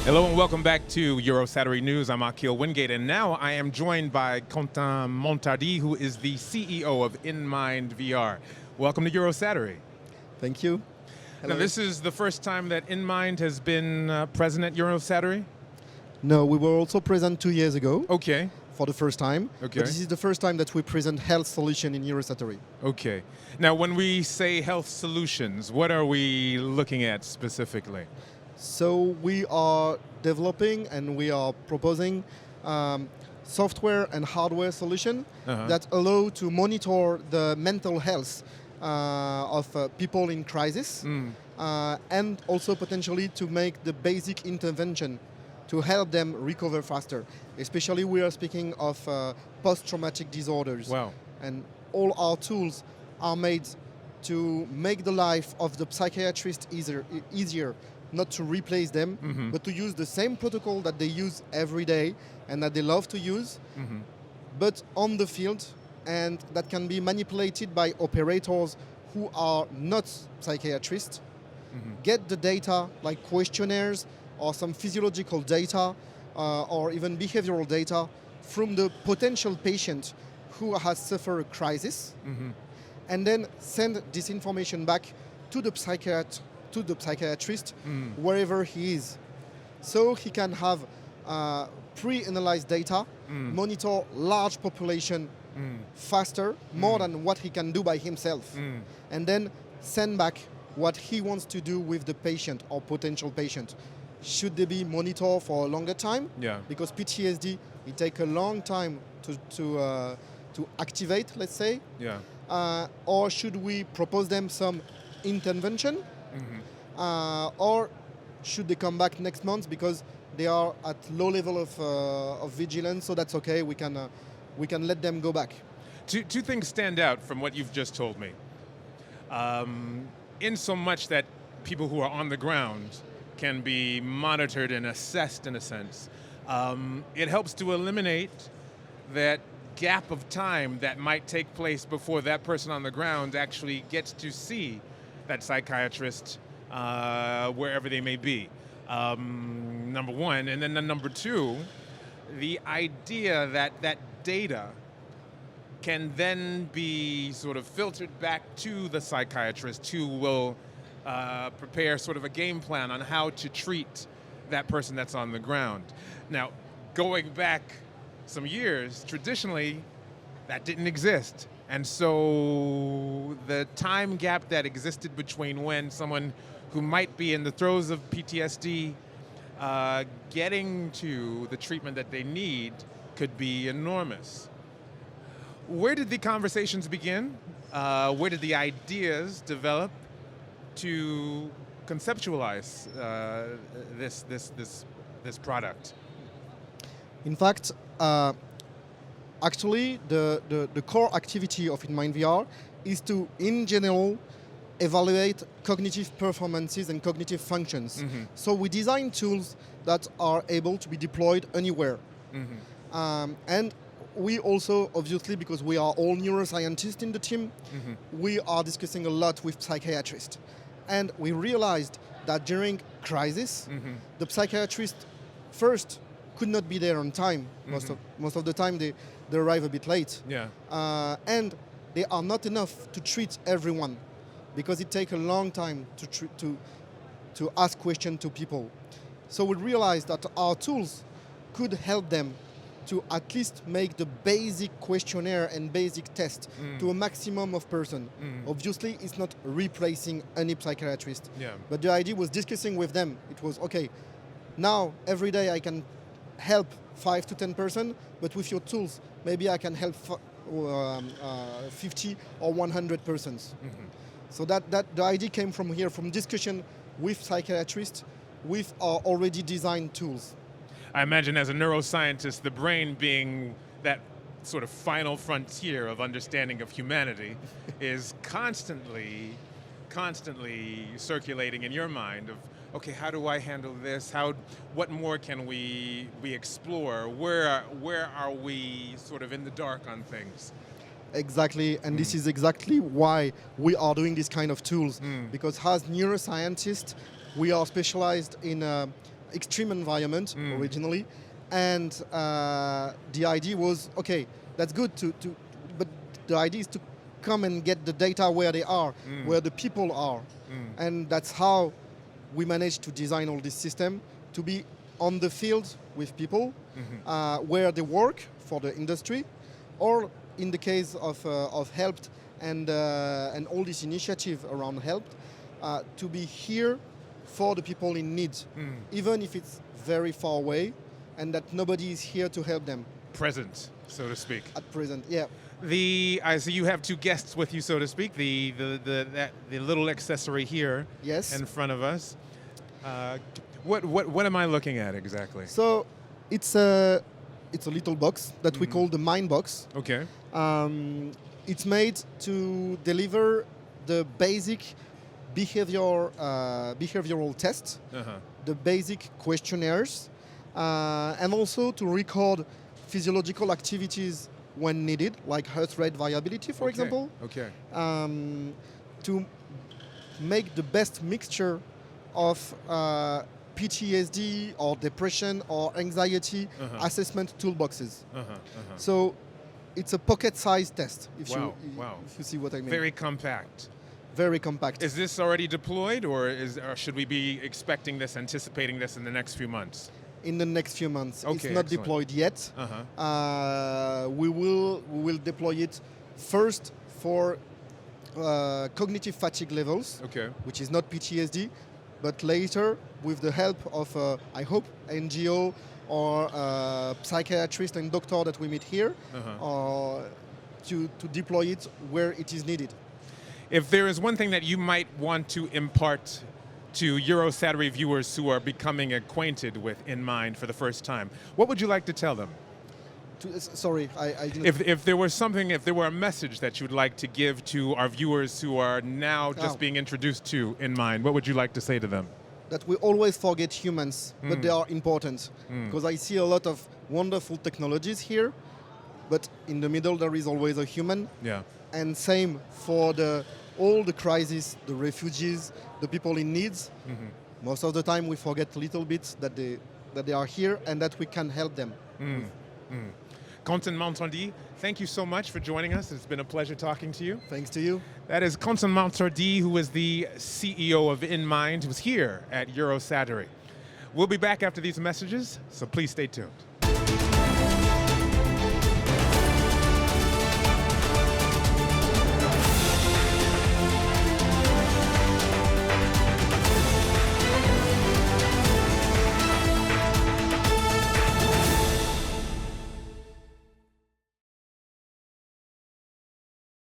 Hello and welcome back to Eurosatory News. I'm Akil Wingate, and now I am joined by Quentin, MONTARDY, who is the CEO of INMIND VR. Welcome to Eurosatory. Thank you. Hello. Now, this is the first time that INMIND has been present at Eurosatory? No, we were also present 2 years ago. Okay. For the first time. Okay. But this is the first time that we present health solution in Eurosatory. Okay. Now, when we say health solutions, what are we looking at specifically? So we are developing and we are proposing software and hardware solution that allow to monitor the mental health of people in crisis and also potentially to make the basic intervention to help them recover faster. Especially we are speaking of post-traumatic disorders. Wow. And all our tools are made to make the life of the psychiatrist easier, not to replace them, but to use the same protocol that they use every day and that they love to use, but on the field, and that can be manipulated by operators who are not psychiatrists, get the data like questionnaires or some physiological data or even behavioral data from the potential patient who has suffered a crisis, and then send this information back to the psychiatrist wherever he is. So he can have pre-analyzed data, monitor large population faster, more than what he can do by himself, and then send back what he wants to do with the patient or potential patient. Should they be monitored for a longer time? Yeah. Because PTSD, it takes a long time to activate, let's say. Yeah. Or should we propose them some intervention? Or should they come back next month because they are at low level of vigilance? So that's okay. We can let them go back. Two things stand out from what you've just told me. In so much that people who are on the ground can be monitored and assessed in a sense, it helps to eliminate that gap of time that might take place before that person on the ground actually gets to see that psychiatrist wherever they may be. Number one. And then number two, the idea that that data can then be sort of filtered back to the psychiatrist who will prepare sort of a game plan on how to treat that person that's on the ground. Now, going back some years, traditionally, that didn't exist. And so the time gap that existed between when someone who might be in the throes of PTSD getting to the treatment that they need could be enormous. Where did the conversations begin? Where did the ideas develop to conceptualize this product? In fact, actually, the core activity of INMIND VR is to, in general, evaluate cognitive performances and cognitive functions. So we design tools that are able to be deployed anywhere. And we also, obviously, because we are all neuroscientists in the team, we are discussing a lot with psychiatrists. And we realized that during crisis, the psychiatrist first could not be there on time. Most of the time they arrive a bit late. Yeah. And they are not enough to treat everyone because it takes a long time to ask questions to people. So we realized that our tools could help them to at least make the basic questionnaire and basic test to a maximum of person. Obviously, it's not replacing any psychiatrist. Yeah. But the idea was discussing with them. It was, okay, now every day I can help 5 to 10%, but with your tools, maybe I can help 50 or 100 persons. So that the idea came from here, from discussion with psychiatrists, with our already designed tools. I imagine as a neuroscientist, the brain being that sort of final frontier of understanding of humanity is constantly circulating in your mind of, okay, how do I handle this? What more can we explore? Where are we sort of in the dark on things? Exactly, and this is exactly why we are doing this kind of tools, because as neuroscientists, we are specialized in extreme environment originally, and the idea was, okay, that's good but the idea is to come and get the data where they are, where the people are, and that's how we managed to design all this system to be on the field with people, where they work for the industry, or in the case of Helped and all this initiative around Helped, to be here for the people in need, even if it's very far away, and that nobody is here to help them. Present, so to speak. At present, yeah. I see you have two guests with you, so to speak. The little accessory here, Yes. in front of us. What am I looking at exactly? So it's a little box that we call the MIND box. Okay. It's made to deliver the basic behavioral tests, the basic questionnaires, and also to record physiological activities when needed, like heart rate variability, for example. Okay. To make the best mixture of PTSD or depression or anxiety assessment toolboxes. So it's a pocket-sized test, if you see what I mean. Very compact. Very compact. Is this already deployed, or should we be expecting this, anticipating this in the next few months? In the next few months. Okay, it's not excellent. deployed yet. We will deploy it first for cognitive fatigue levels, which is not PTSD, but later with the help of, I hope, NGO or psychiatrist and doctor that we meet here, to deploy it where it is needed. If there is one thing that you might want to impart to Eurosatory viewers who are becoming acquainted with INMIND for the first time, what would you like to tell them? Sorry, I didn't... If there were a message that you'd like to give to our viewers who are now just being introduced to INMIND, what would you like to say to them? That we always forget humans, but they are important. Because I see a lot of wonderful technologies here, but in the middle there is always a human. Yeah. And same for all the crises, the refugees, the people in needs. Most of the time we forget a little bit that they are here and that we can help them. Quentin, MONTARDY, thank you so much for joining us. It's been a pleasure talking to you. Thanks to you. That is Quentin, MONTARDY, who is the CEO of INMIND, who's here at Eurosatory. We'll be back after these messages, so please stay tuned.